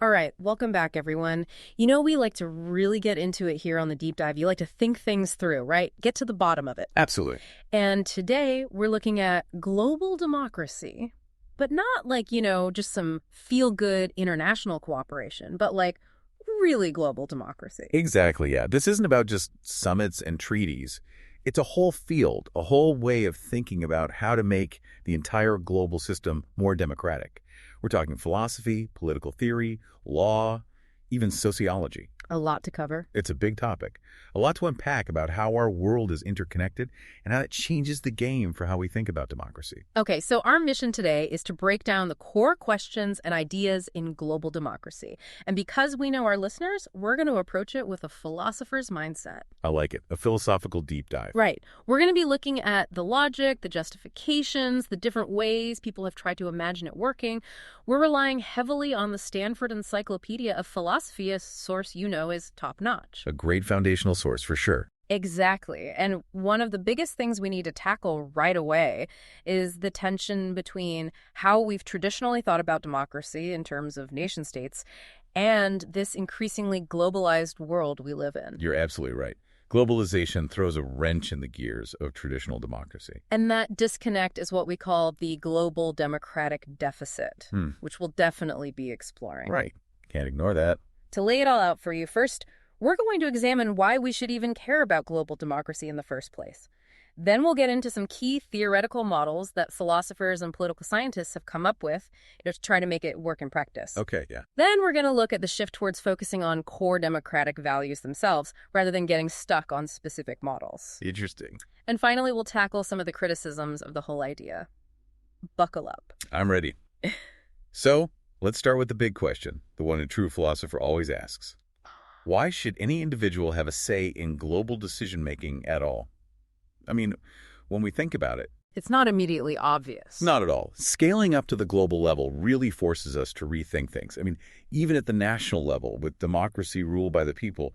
All right, welcome back, everyone. You know, we like to really get into it here on the deep dive. You like to think things through, right? Get to the bottom of it. Absolutely. And today we're looking at global democracy, but not like, just some feel-good international cooperation, but like really global democracy. Exactly, yeah. This isn't about just summits and treaties. It's a whole field, a whole way of thinking about how to make the entire global system more democratic. We're talking philosophy, political theory, law, even sociology. A lot to cover. It's a big topic. A lot to unpack about how our world is interconnected and how it changes the game for how we think about democracy. Okay, so our mission today is to break down the core questions and ideas in global democracy. And because we know our listeners, we're going to approach it with a philosopher's mindset. I like it. A philosophical deep dive. Right. We're going to be looking at the logic, the justifications, the different ways people have tried to imagine it working. We're relying heavily on the Stanford Encyclopedia of Philosophy, a source you know is top-notch. A great foundational source for sure. Exactly. And one of the biggest things we need to tackle right away is the tension between how we've traditionally thought about democracy in terms of nation states and this increasingly globalized world we live in. You're absolutely right. Globalization throws a wrench in the gears of traditional democracy. And that disconnect is what we call the global democratic deficit, which we'll definitely be exploring. Right. Can't ignore that. To lay it all out for you, first, we're going to examine why we should even care about global democracy in the first place. Then we'll get into some key theoretical models that philosophers and political scientists have come up with to try to make it work in practice. Okay, yeah. Then we're going to look at the shift towards focusing on core democratic values themselves rather than getting stuck on specific models. Interesting. And finally, we'll tackle some of the criticisms of the whole idea. Buckle up. I'm ready. So, let's start with the big question, the one a true philosopher always asks. Why should any individual have a say in global decision-making at all? I mean, when we think about it, it's not immediately obvious. Not at all. Scaling up to the global level really forces us to rethink things. I mean, even at the national level, with democracy ruled by the people,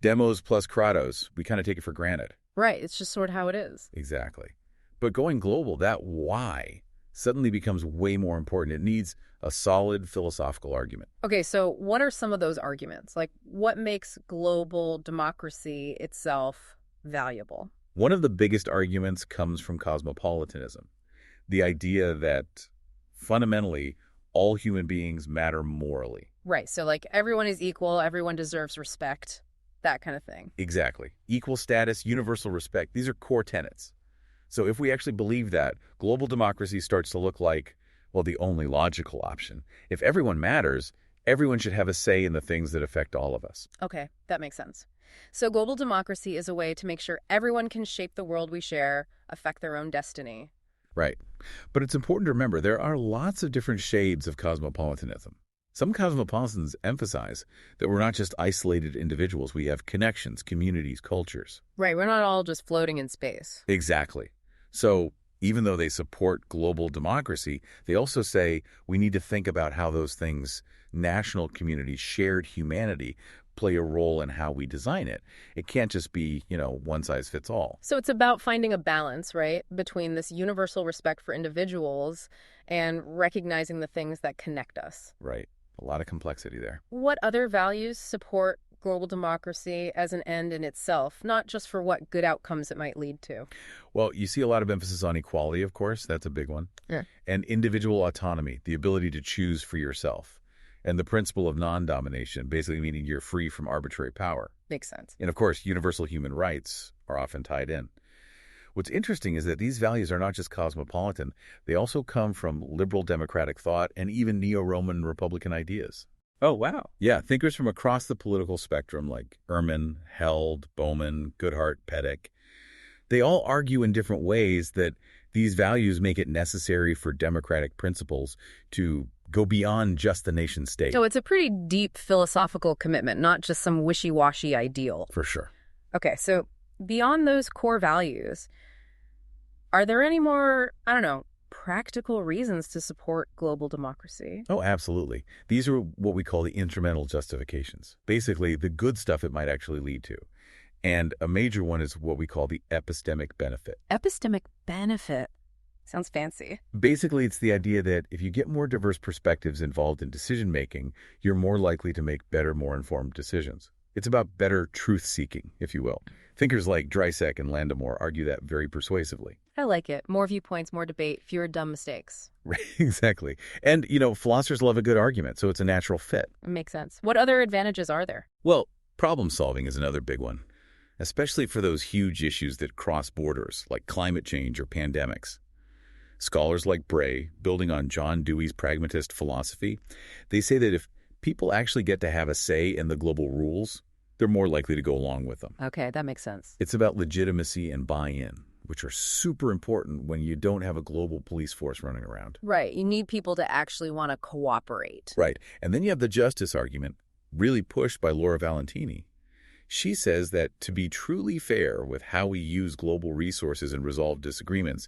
demos plus kratos, we kind of take it for granted. Right. It's just sort of how it is. Exactly. But going global, that why suddenly becomes way more important. It needs a solid philosophical argument. Okay, so what are some of those arguments? Like, what makes global democracy itself valuable? One of the biggest arguments comes from cosmopolitanism, the idea that fundamentally all human beings matter morally. Right, so like everyone is equal, everyone deserves respect, that kind of thing. Exactly. Equal status, universal respect, these are core tenets. So if we actually believe that, global democracy starts to look like, well, the only logical option. If everyone matters, everyone should have a say in the things that affect all of us. Okay, that makes sense. So global democracy is a way to make sure everyone can shape the world we share, affect their own destiny. Right. But it's important to remember there are lots of different shades of cosmopolitanism. Some cosmopolitans emphasize that we're not just isolated individuals. We have connections, communities, cultures. Right, we're not all just floating in space. Exactly. So even though they support global democracy, they also say we need to think about how those things, national communities, shared humanity, play a role in how we design it. It can't just be, one size fits all. So it's about finding a balance, right, between this universal respect for individuals and recognizing the things that connect us. Right. A lot of complexity there. What other values support global democracy as an end in itself, not just for what good outcomes it might lead to? Well, you see a lot of emphasis on equality, of course. That's a big one. Yeah. And individual autonomy, the ability to choose for yourself. And the principle of non-domination, basically meaning you're free from arbitrary power. Makes sense. And of course, universal human rights are often tied in. What's interesting is that these values are not just cosmopolitan. They also come from liberal democratic thought and even neo-Roman Republican ideas. Oh, wow. Yeah, thinkers from across the political spectrum like Ehrman, Held, Bowman, Goodhart, Pettit, they all argue in different ways that these values make it necessary for democratic principles to go beyond just the nation state. So it's a pretty deep philosophical commitment, not just some wishy-washy ideal. For sure. Okay, so beyond those core values, are there any more, practical reasons to support global democracy? Oh, absolutely. These are what we call the instrumental justifications. Basically, the good stuff it might actually lead to. And a major one is what we call the epistemic benefit. Epistemic benefit Sounds fancy. Basically, it's the idea that if you get more diverse perspectives involved in decision-making, you're more likely to make better, more informed decisions. It's about better truth-seeking, if you will. Thinkers like Dreisak and Landemore argue that very persuasively. I like it. More viewpoints, more debate, fewer dumb mistakes. Right, exactly. And, philosophers love a good argument, so it's a natural fit. It makes sense. What other advantages are there? Well, problem solving is another big one, especially for those huge issues that cross borders, like climate change or pandemics. Scholars like Bray, building on John Dewey's pragmatist philosophy, they say that if people actually get to have a say in the global rules, they're more likely to go along with them. Okay, that makes sense. It's about legitimacy and buy-in, which are super important when you don't have a global police force running around. Right. You need people to actually want to cooperate. Right. And then you have the justice argument, really pushed by Laura Valentini. She says that to be truly fair with how we use global resources and resolve disagreements,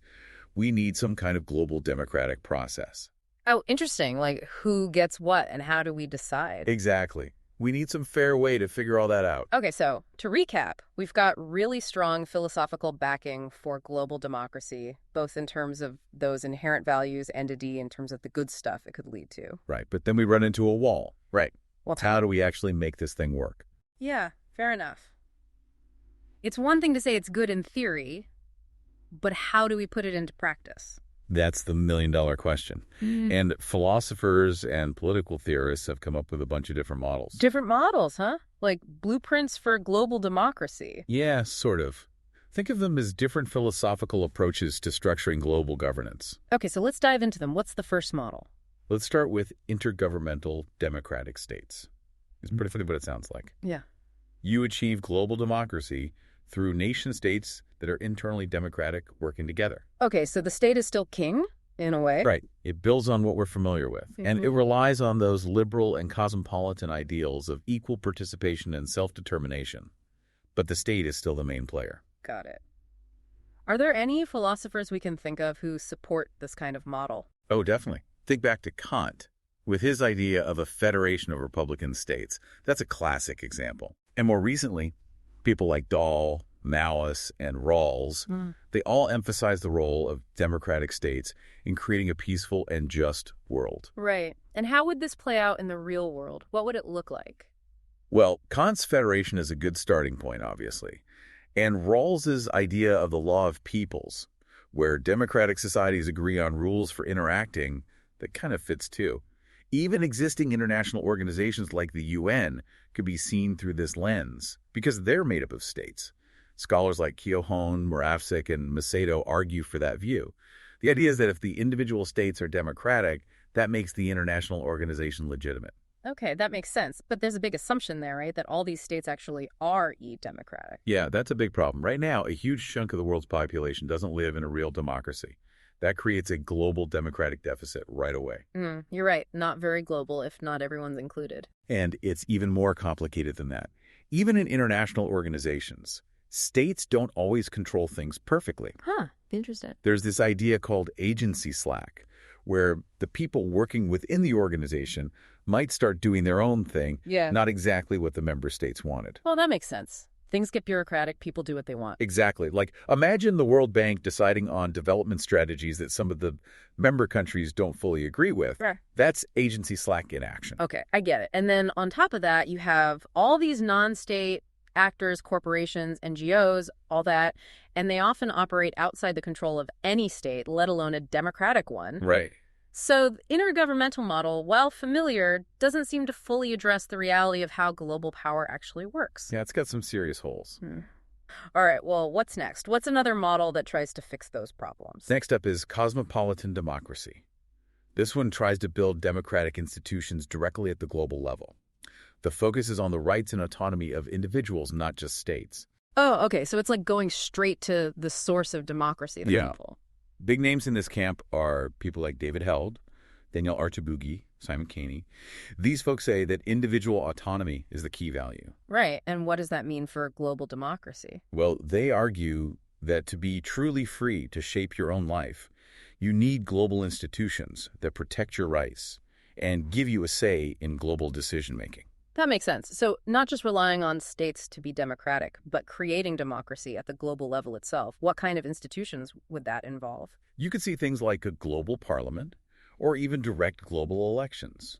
we need some kind of global democratic process. Oh, interesting. Like, who gets what and how do we decide? Exactly. We need some fair way to figure all that out. Okay, so to recap, we've got really strong philosophical backing for global democracy, both in terms of those inherent values and indeed in terms of the good stuff it could lead to. Right, but then we run into a wall. Right. Well, How do we actually make this thing work? yeah, fair enough. It's one thing to say it's good in theory, but how do we put it into practice? That's the million-dollar question. And philosophers and political theorists have come up with a bunch of different models. Different models, huh? Like blueprints for global democracy. Yeah, sort of. Think of them as different philosophical approaches to structuring global governance. Okay, so let's dive into them. What's the first model? Let's start with intergovernmental democratic states. It's pretty funny what it sounds like. Yeah. You achieve global democracy through nation states that are internally democratic working together. Okay, so the state is still king, in a way. Right. It builds on what we're familiar with. And it relies on those liberal and cosmopolitan ideals of equal participation and self-determination. But the state is still the main player. Got it. Are there any philosophers we can think of who support this kind of model? Oh, definitely. Think back to Kant with his idea of a federation of republican states. That's a classic example. And more recently, people like Dahl, Malice, and Rawls, they all emphasize the role of democratic states in creating a peaceful and just world. Right. And how would this play out in the real world? What would it look like? Well, Kant's federation is a good starting point, obviously. And Rawls's idea of the law of peoples, where democratic societies agree on rules for interacting, that kind of fits too. Even existing international organizations like the UN could be seen through this lens because they're made up of states. Scholars like Keohane, Moravcsik, and Macedo argue for that view. The idea is that if the individual states are democratic, that makes the international organization legitimate. Okay, that makes sense. But there's a big assumption there, right? That all these states actually are democratic. Yeah, that's a big problem. Right now, a huge chunk of the world's population doesn't live in a real democracy. That creates a global democratic deficit right away. You're right. Not very global if not everyone's included. And it's even more complicated than that. Even in international organizations, states don't always control things perfectly. Huh, interesting. There's this idea called agency slack, where the people working within the organization might start doing their own thing, not exactly what the member states wanted. Well, that makes sense. Things get bureaucratic, people do what they want. Exactly. Like, imagine the World Bank deciding on development strategies that some of the member countries don't fully agree with. Sure. That's agency slack in action. Okay, I get it. And then on top of that, you have all these non-state actors, corporations, NGOs, all that, and they often operate outside the control of any state, let alone a democratic one. Right. So the intergovernmental model, while familiar, doesn't seem to fully address the reality of how global power actually works. Yeah, it's got some serious holes. All right, well, what's next? What's another model that tries to fix those problems? Next up is cosmopolitan democracy. This one tries to build democratic institutions directly at the global level. The focus is on the rights and autonomy of individuals, not just states. Oh, okay, so it's like going straight to the source of democracy, the people. Big names in this camp are people like David Held, Daniel Archibugi, Simon Caney. These folks say that individual autonomy is the key value. Right, and what does that mean for global democracy? Well, they argue that to be truly free to shape your own life, you need global institutions that protect your rights and give you a say in global decision-making. That makes sense. So, not just relying on states to be democratic, but creating democracy at the global level itself. What kind of institutions would that involve? You could see things like a global parliament or even direct global elections.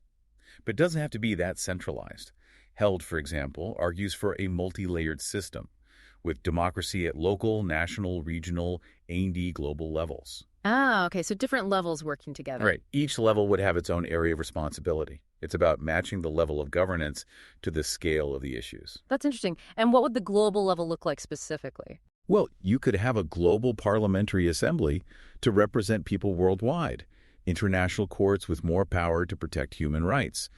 But it doesn't have to be that centralized. Held, for example, argues for a multi-layered system with democracy at local, national, regional, and global levels. Ah, okay. So different levels working together. Right. Each level would have its own area of responsibility. It's about matching the level of governance to the scale of the issues. That's interesting. And what would the global level look like specifically? Well, you could have a global parliamentary assembly to represent people worldwide, international courts with more power to protect human rights,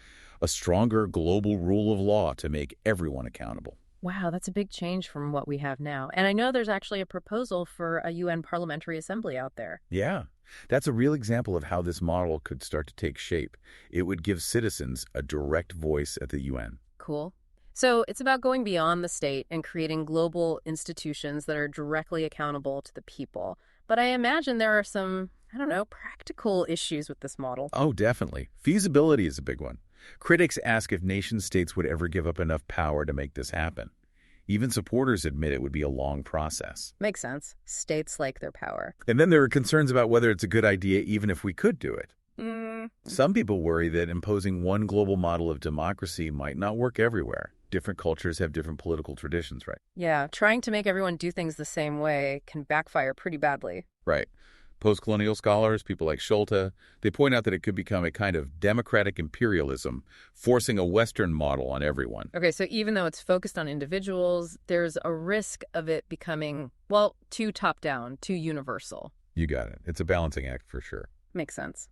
a stronger global rule of law to make everyone accountable. Wow, that's a big change from what we have now. And I know there's actually a proposal for a UN Parliamentary Assembly out there. Yeah, that's a real example of how this model could start to take shape. It would give citizens a direct voice at the UN. Cool. So it's about going beyond the state and creating global institutions that are directly accountable to the people. But I imagine there are some, I don't know, practical issues with this model. Oh, definitely. Feasibility is a big one. Critics ask if nation-states would ever give up enough power to make this happen. Even supporters admit it would be a long process. Makes sense. States like their power. And then there are concerns about whether it's a good idea even if we could do it. Some people worry that imposing one global model of democracy might not work everywhere. Different cultures have different political traditions, right? Yeah, trying to make everyone do things the same way can backfire pretty badly. Right. Post-colonial scholars, people like Schulte, they point out that it could become a kind of democratic imperialism, forcing a Western model on everyone. Okay, so even though it's focused on individuals, there's a risk of it becoming, well, too top-down, too universal. You got it. It's a balancing act for sure. Makes sense.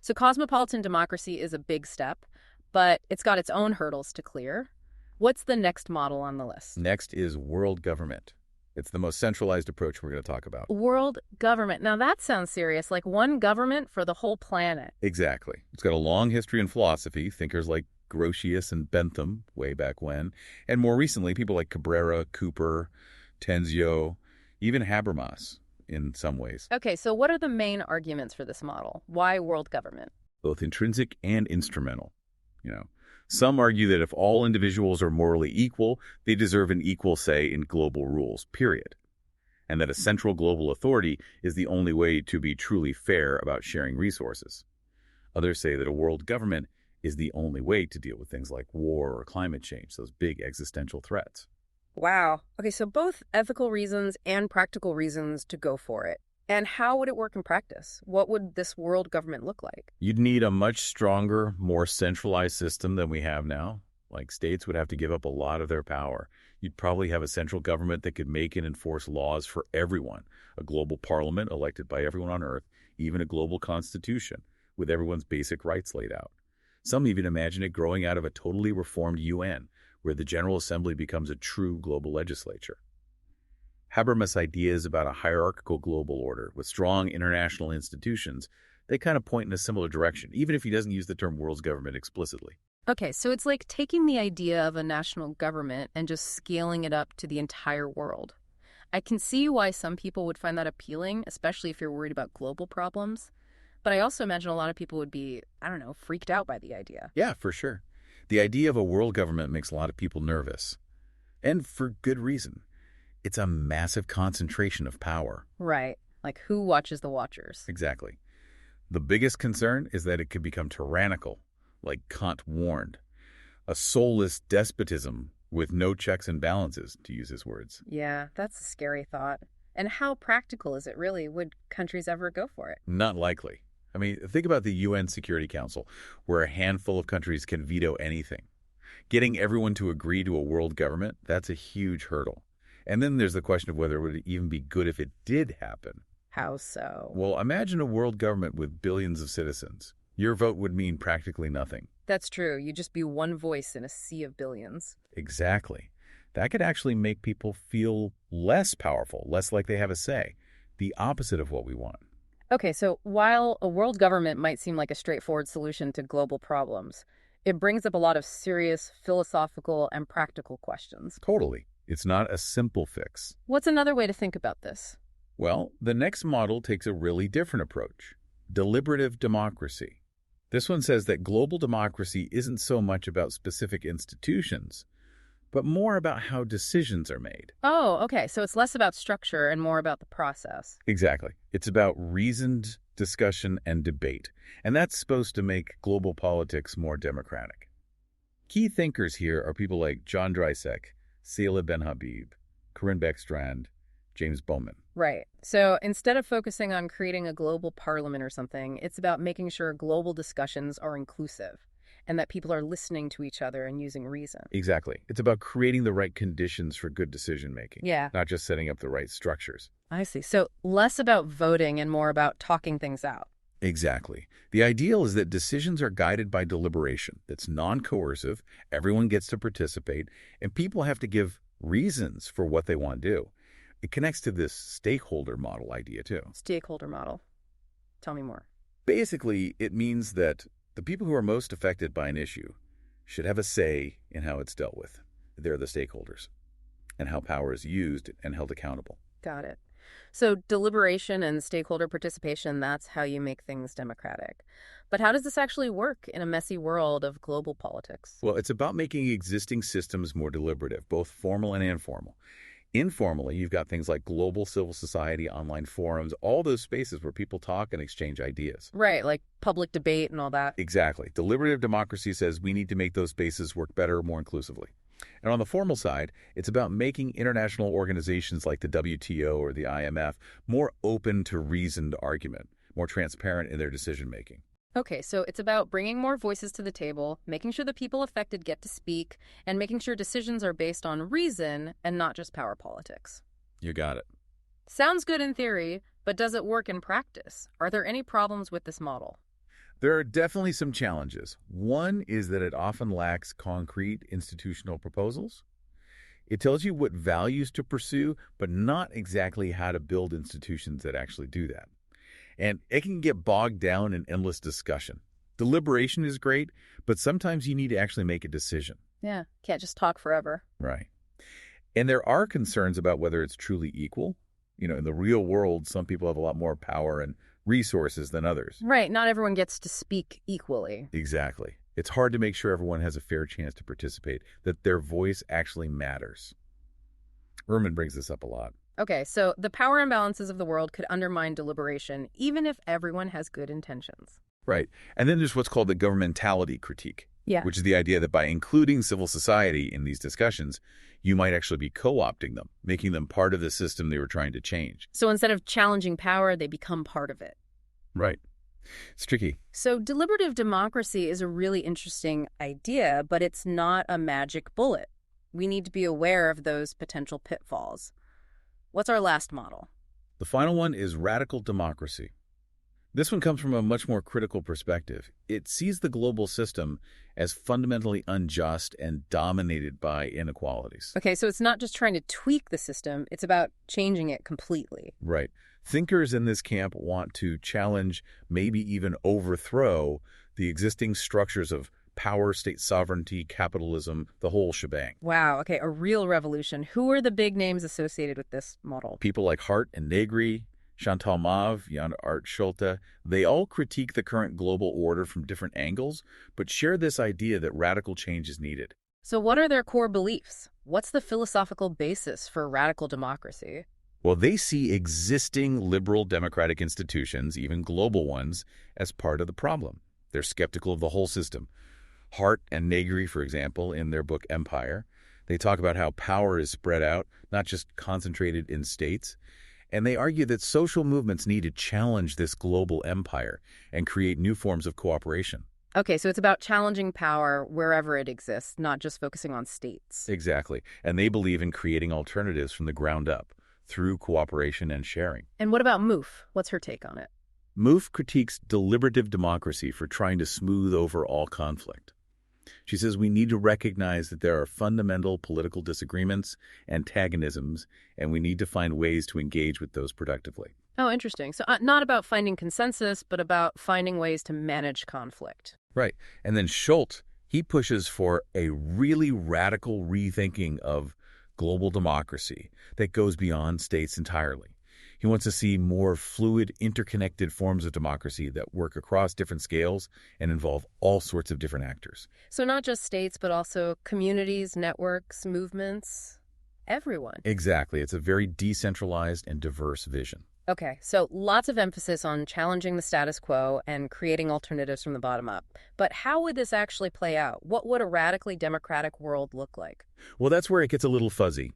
So cosmopolitan democracy is a big step, but it's got its own hurdles to clear. What's the next model on the list? Next is world government. It's the most centralized approach we're going to talk about. World government. Now that sounds serious, like one government for the whole planet. Exactly. It's got a long history in philosophy, thinkers like Grotius and Bentham way back when, and more recently, people like Cabrera, Cooper, Tenzio, even Habermas in some ways. Okay, so what are the main arguments for this model? Why world government? Both intrinsic and instrumental. Some argue that if all individuals are morally equal, they deserve an equal say in global rules, period. And that a central global authority is the only way to be truly fair about sharing resources. Others say that a world government is the only way to deal with things like war or climate change, those big existential threats. Wow. Okay, so both ethical reasons and practical reasons to go for it. And how would it work in practice? What would this world government look like? You'd need a much stronger, more centralized system than we have now. Like states would have to give up a lot of their power. You'd probably have a central government that could make and enforce laws for everyone, a global parliament elected by everyone on Earth, even a global constitution with everyone's basic rights laid out. Some even imagine it growing out of a totally reformed UN, where the General Assembly becomes a true global legislature. Habermas' ideas about a hierarchical global order with strong international institutions, they kind of point in a similar direction, even if he doesn't use the term world government explicitly. Okay, so it's like taking the idea of a national government and just scaling it up to the entire world. I can see why some people would find that appealing, especially if you're worried about global problems. But I also imagine a lot of people would be, I don't know, freaked out by the idea. Yeah, for sure. The idea of a world government makes a lot of people nervous. And for good reason. It's a massive concentration of power. Right. Like who watches the watchers? Exactly. The biggest concern is that it could become tyrannical, like Kant warned. A soulless despotism with no checks and balances, to use his words. Yeah, that's a scary thought. And how practical is it really? Would countries ever go for it? Not likely. I mean, think about the UN Security Council, where a handful of countries can veto anything. Getting everyone to agree to a world government, that's a huge hurdle. And then there's the question of whether it would even be good if it did happen. How so? Well, imagine a world government with billions of citizens. Your vote would mean practically nothing. That's true. You'd just be one voice in a sea of billions. Exactly. That could actually make people feel less powerful, less like they have a say. The opposite of what we want. Okay, so while a world government might seem like a straightforward solution to global problems, it brings up a lot of serious philosophical and practical questions. Totally. It's not a simple fix. What's another way to think about this? Well, the next model takes a really different approach. Deliberative democracy. This one says that global democracy isn't so much about specific institutions, but more about how decisions are made. Oh, okay. So it's less about structure and more about the process. Exactly. It's about reasoned discussion and debate, and that's supposed to make global politics more democratic. Key thinkers here are people like John Dryseck, Sela Ben-Habib, Corinne Beck-Strand, James Bowman. Right. So instead of focusing on creating a global parliament or something, it's about making sure global discussions are inclusive and that people are listening to each other and using reason. Exactly. It's about creating the right conditions for good decision-making, Yeah, not just setting up the right structures. I see. So less about voting and more about talking things out. Exactly. The ideal is that decisions are guided by deliberation. That's non-coercive, everyone gets to participate, and people have to give reasons for what they want to do. It connects to this stakeholder model idea, too. Stakeholder model. Tell me more. Basically, it means that the people who are most affected by an issue should have a say in how it's dealt with. They're the stakeholders, and how power is used and held accountable. Got it. So deliberation and stakeholder participation, that's how you make things democratic. But how does this actually work in a messy world of global politics? Well, it's about making existing systems more deliberative, both formal and informal. Informally, you've got things like global civil society, online forums, all those spaces where people talk and exchange ideas. Right, like public debate and all that. Exactly. Deliberative democracy says we need to make those spaces work better, more inclusively. And on the formal side, it's about making international organizations like the WTO or the IMF more open to reasoned argument, more transparent in their decision-making. Okay, so it's about bringing more voices to the table, making sure the people affected get to speak, and making sure decisions are based on reason and not just power politics. You got it. Sounds good in theory, but does it work in practice? Are there any problems with this model? There are definitely some challenges. One is that it often lacks concrete institutional proposals. It tells you what values to pursue, but not exactly how to build institutions that actually do that. And it can get bogged down in endless discussion. Deliberation is great, but sometimes you need to actually make a decision. Yeah, can't just talk forever. Right. And there are concerns about whether it's truly equal. In the real world, some people have a lot more power and resources than others. Right, not everyone gets to speak equally. Exactly. It's hard to make sure everyone has a fair chance to participate, that their voice actually matters. Ehrman brings this up a lot. Okay, so the power imbalances of the world could undermine deliberation, even if everyone has good intentions. Right. And then there's what's called the governmentality critique, which is the idea that by including civil society in these discussions, you might actually be co-opting them, making them part of the system they were trying to change. So instead of challenging power, they become part of it. Right. It's tricky. So deliberative democracy is a really interesting idea, but it's not a magic bullet. We need to be aware of those potential pitfalls. What's our last model? The final one is radical democracy. This one comes from a much more critical perspective. It sees the global system as fundamentally unjust and dominated by inequalities. Okay, so it's not just trying to tweak the system, it's about changing it completely. Right. Thinkers in this camp want to challenge, maybe even overthrow, the existing structures of power, state sovereignty, capitalism, the whole shebang. Wow, okay, a real revolution. Who are the big names associated with this model? People like Hart and Negri, Chantal Mauve, Jan Art Schulte, they all critique the current global order from different angles, but share this idea that radical change is needed. So what are their core beliefs? What's the philosophical basis for radical democracy? Well, they see existing liberal democratic institutions, even global ones, as part of the problem. They're skeptical of the whole system. Hart and Negri, for example, in their book Empire, they talk about how power is spread out, not just concentrated in states. And they argue that social movements need to challenge this global empire and create new forms of cooperation. Okay, so it's about challenging power wherever it exists, not just focusing on states. Exactly. And they believe in creating alternatives from the ground up through cooperation and sharing. And what about Mouffe? What's her take on it? Mouffe critiques deliberative democracy for trying to smooth over all conflict. She says we need to recognize that there are fundamental political disagreements, antagonisms, and we need to find ways to engage with those productively. Oh, interesting. So not about finding consensus, but about finding ways to manage conflict. Right. And then Schulte, he pushes for a really radical rethinking of global democracy that goes beyond states entirely. He wants to see more fluid, interconnected forms of democracy that work across different scales and involve all sorts of different actors. So not just states, but also communities, networks, movements, everyone. Exactly. It's a very decentralized and diverse vision. Okay, so lots of emphasis on challenging the status quo and creating alternatives from the bottom up. But how would this actually play out? What would a radically democratic world look like? Well, that's where it gets a little fuzzy.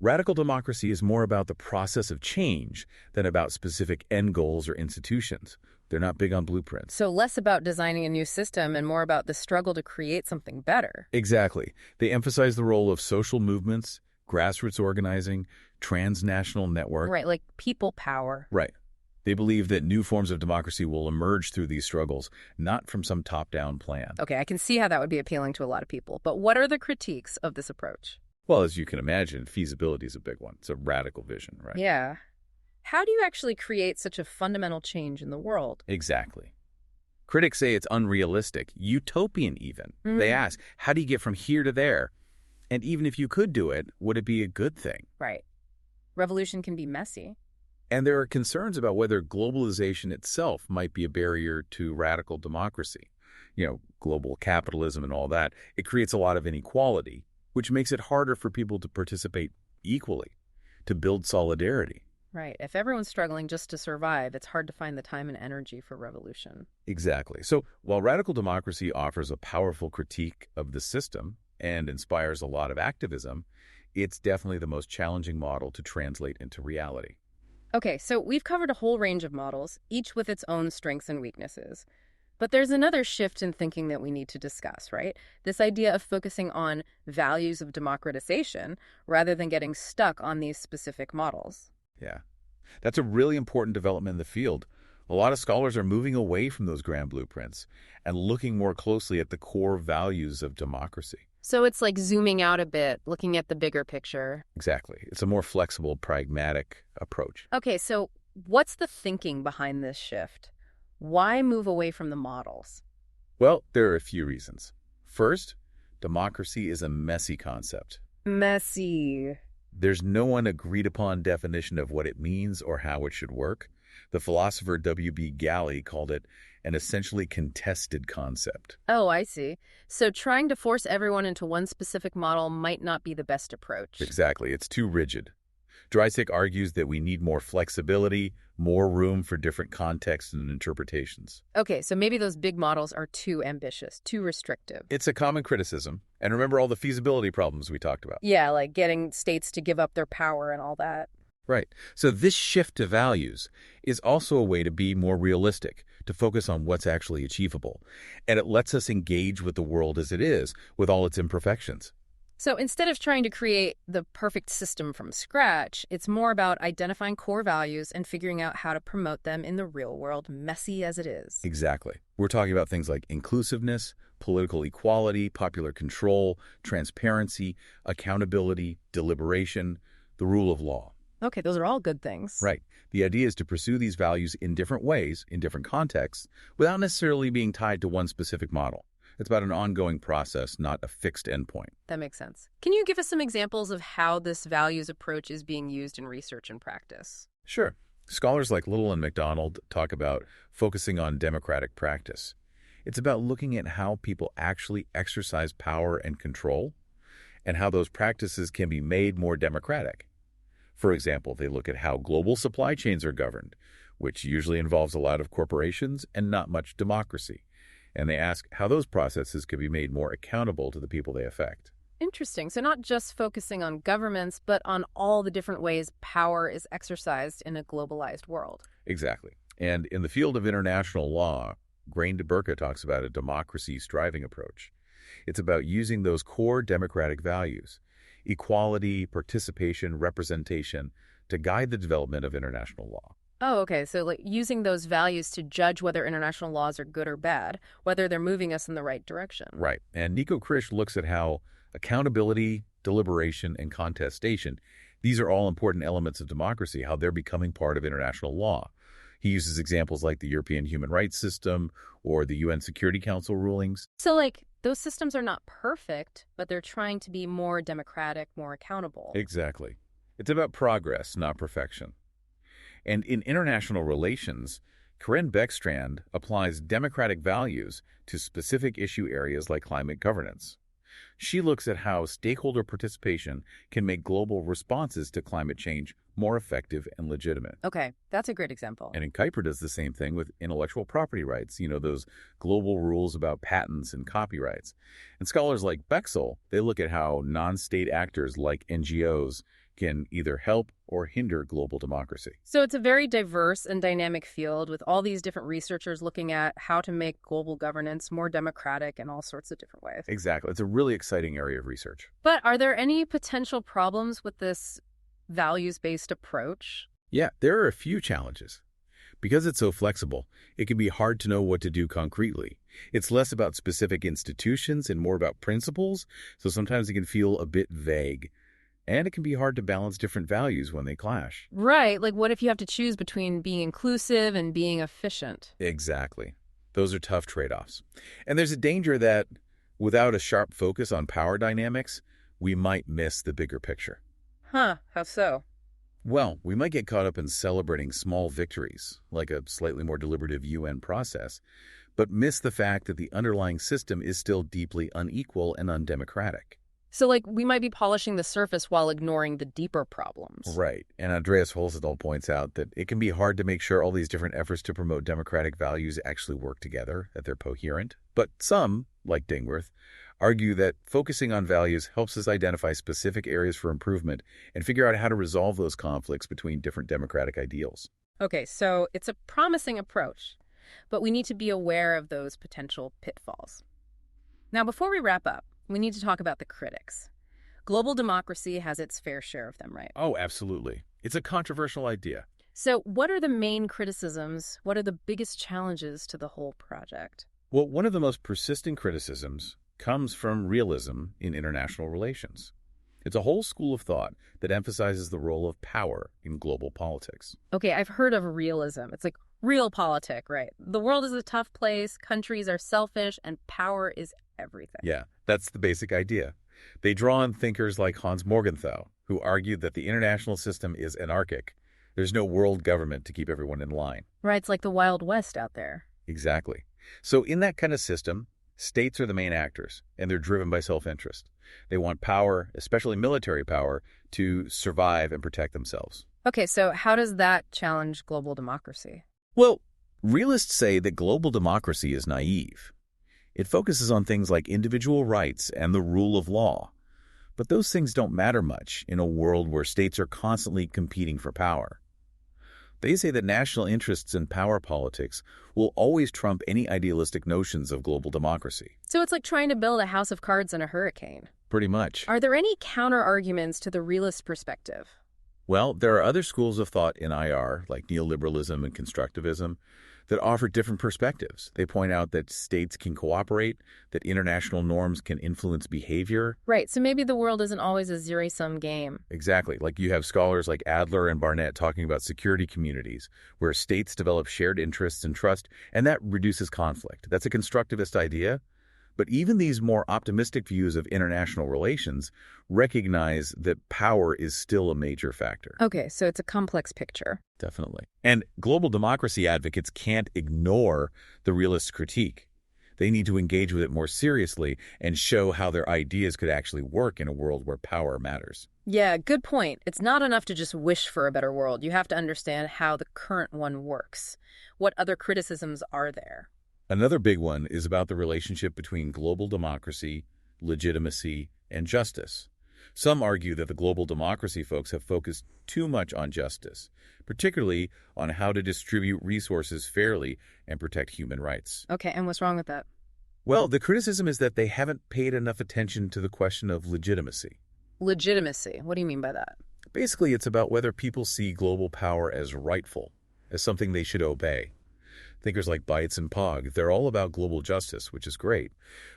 Radical democracy is more about the process of change than about specific end goals or institutions. They're not big on blueprints. So less about designing a new system and more about the struggle to create something better. Exactly. They emphasize the role of social movements, grassroots organizing, transnational network. Right, like people power. Right. They believe that new forms of democracy will emerge through these struggles, not from some top-down plan. Okay, I can see how that would be appealing to a lot of people. But what are the critiques of this approach? Well, as you can imagine, feasibility is a big one. It's a radical vision, right? Yeah. How do you actually create such a fundamental change in the world? Exactly. Critics say it's unrealistic, utopian even. They ask, how do you get from here to there? And even if you could do it, would it be a good thing? Right. Revolution can be messy. And there are concerns about whether globalization itself might be a barrier to radical democracy. Global capitalism and all that. It creates a lot of inequality, which makes it harder for people to participate equally, to build solidarity. Right. If everyone's struggling just to survive, it's hard to find the time and energy for revolution. Exactly. So while radical democracy offers a powerful critique of the system and inspires a lot of activism, it's definitely the most challenging model to translate into reality. Okay, so we've covered a whole range of models, each with its own strengths and weaknesses. But there's another shift in thinking that we need to discuss, right? This idea of focusing on values of democratization rather than getting stuck on these specific models. Yeah, that's a really important development in the field. A lot of scholars are moving away from those grand blueprints and looking more closely at the core values of democracy. So it's like zooming out a bit, looking at the bigger picture. Exactly. It's a more flexible, pragmatic approach. Okay, so what's the thinking behind this shift? Why move away from the models? Well, there are a few reasons. First, democracy is a messy concept. Messy. There's no one agreed upon definition of what it means or how it should work. The philosopher W.B. Galley called it an essentially contested concept. Oh, I see. So trying to force everyone into one specific model might not be the best approach. Exactly. It's too rigid. Dreiser argues that we need more flexibility, more room for different contexts and interpretations. Okay, so maybe those big models are too ambitious, too restrictive. It's a common criticism. And remember all the feasibility problems we talked about. Yeah, like getting states to give up their power and all that. Right. So this shift to values is also a way to be more realistic, to focus on what's actually achievable. And it lets us engage with the world as it is, with all its imperfections. So instead of trying to create the perfect system from scratch, it's more about identifying core values and figuring out how to promote them in the real world, messy as it is. Exactly. We're talking about things like inclusiveness, political equality, popular control, transparency, accountability, deliberation, the rule of law. Okay, those are all good things. Right. The idea is to pursue these values in different ways, in different contexts, without necessarily being tied to one specific model. It's about an ongoing process, not a fixed endpoint. That makes sense. Can you give us some examples of how this values approach is being used in research and practice? Sure. Scholars like Little and McDonald talk about focusing on democratic practice. It's about looking at how people actually exercise power and control, and how those practices can be made more democratic. For example, they look at how global supply chains are governed, which usually involves a lot of corporations and not much democracy. And they ask how those processes could be made more accountable to the people they affect. Interesting. So not just focusing on governments, but on all the different ways power is exercised in a globalized world. Exactly. And in the field of international law, Grain de Burka talks about a democracy-striving approach. It's about using those core democratic values, equality, participation, representation, to guide the development of international law. Oh, okay. So like using those values to judge whether international laws are good or bad, whether they're moving us in the right direction. Right. And Nico Krish looks at how accountability, deliberation, and contestation, these are all important elements of democracy, how they're becoming part of international law. He uses examples like the European Human Rights System or the UN Security Council rulings. So like those systems are not perfect, but they're trying to be more democratic, more accountable. Exactly. It's about progress, not perfection. And in international relations, Corinne Beckstrand applies democratic values to specific issue areas like climate governance. She looks at how stakeholder participation can make global responses to climate change more effective and legitimate. Okay, that's a great example. And Kuiper does the same thing with intellectual property rights, those global rules about patents and copyrights. And scholars like Bexell, they look at how non-state actors like NGOs can either help or hinder global democracy. So it's a very diverse and dynamic field with all these different researchers looking at how to make global governance more democratic in all sorts of different ways. Exactly. It's a really exciting area of research. But are there any potential problems with this values-based approach? Yeah, there are a few challenges. Because it's so flexible, it can be hard to know what to do concretely. It's less about specific institutions and more about principles, so sometimes it can feel a bit vague. And it can be hard to balance different values when they clash. Right, like what if you have to choose between being inclusive and being efficient? Exactly. Those are tough trade-offs. And there's a danger that without a sharp focus on power dynamics, we might miss the bigger picture. Huh, how so? Well, we might get caught up in celebrating small victories, like a slightly more deliberative UN process, but miss the fact that the underlying system is still deeply unequal and undemocratic. So, like, we might be polishing the surface while ignoring the deeper problems. Right. And Andreas Holzendal points out that it can be hard to make sure all these different efforts to promote democratic values actually work together, that they're coherent. But some, like Dingworth, argue that focusing on values helps us identify specific areas for improvement and figure out how to resolve those conflicts between different democratic ideals. Okay, so it's a promising approach, but we need to be aware of those potential pitfalls. Now, before we wrap up, we need to talk about the critics. Global democracy has its fair share of them, right? Oh, absolutely. It's a controversial idea. So what are the main criticisms? What are the biggest challenges to the whole project? Well, one of the most persistent criticisms comes from realism in international relations. It's a whole school of thought that emphasizes the role of power in global politics. Okay, I've heard of realism. It's like realpolitik, right? The world is a tough place, countries are selfish, and power is everything. Yeah, that's the basic idea. They draw on thinkers like Hans Morgenthau, who argued that the international system is anarchic. There's no world government to keep everyone in line. Right, it's like the Wild West out there. Exactly. So in that kind of system, states are the main actors, and they're driven by self-interest. They want power, especially military power, to survive and protect themselves. Okay, so how does that challenge global democracy? Well, realists say that global democracy is naive. It focuses on things like individual rights and the rule of law. But those things don't matter much in a world where states are constantly competing for power. They say that national interests and power politics will always trump any idealistic notions of global democracy. So it's like trying to build a house of cards in a hurricane. Pretty much. Are there any counter-arguments to the realist perspective? Well, there are other schools of thought in IR, like neoliberalism and constructivism, that offer different perspectives. They point out that states can cooperate, that international norms can influence behavior. Right, so maybe the world isn't always a zero-sum game. Exactly. Like you have scholars like Adler and Barnett talking about security communities, where states develop shared interests and trust, and that reduces conflict. That's a constructivist idea. But even these more optimistic views of international relations recognize that power is still a major factor. Okay, so it's a complex picture. Definitely. And global democracy advocates can't ignore the realist critique. They need to engage with it more seriously and show how their ideas could actually work in a world where power matters. Yeah, good point. It's not enough to just wish for a better world. You have to understand how the current one works. What other criticisms are there? Another big one is about the relationship between global democracy, legitimacy, and justice. Some argue that the global democracy folks have focused too much on justice, particularly on how to distribute resources fairly and protect human rights. Okay, and what's wrong with that? Well, the criticism is that they haven't paid enough attention to the question of legitimacy. Legitimacy. What do you mean by that? Basically, it's about whether people see global power as rightful, as something they should obey. Thinkers like Beitz and Pog, they're all about global justice, which is great.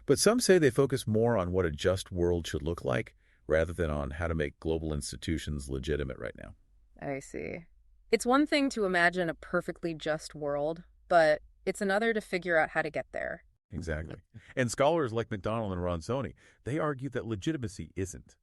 But some say they focus more on what a just world should look like, rather than on how to make global institutions legitimate right now. I see. It's one thing to imagine a perfectly just world, but it's another to figure out how to get there. Exactly. And scholars like McDonald and Ronzoni, they argue that legitimacy isn't.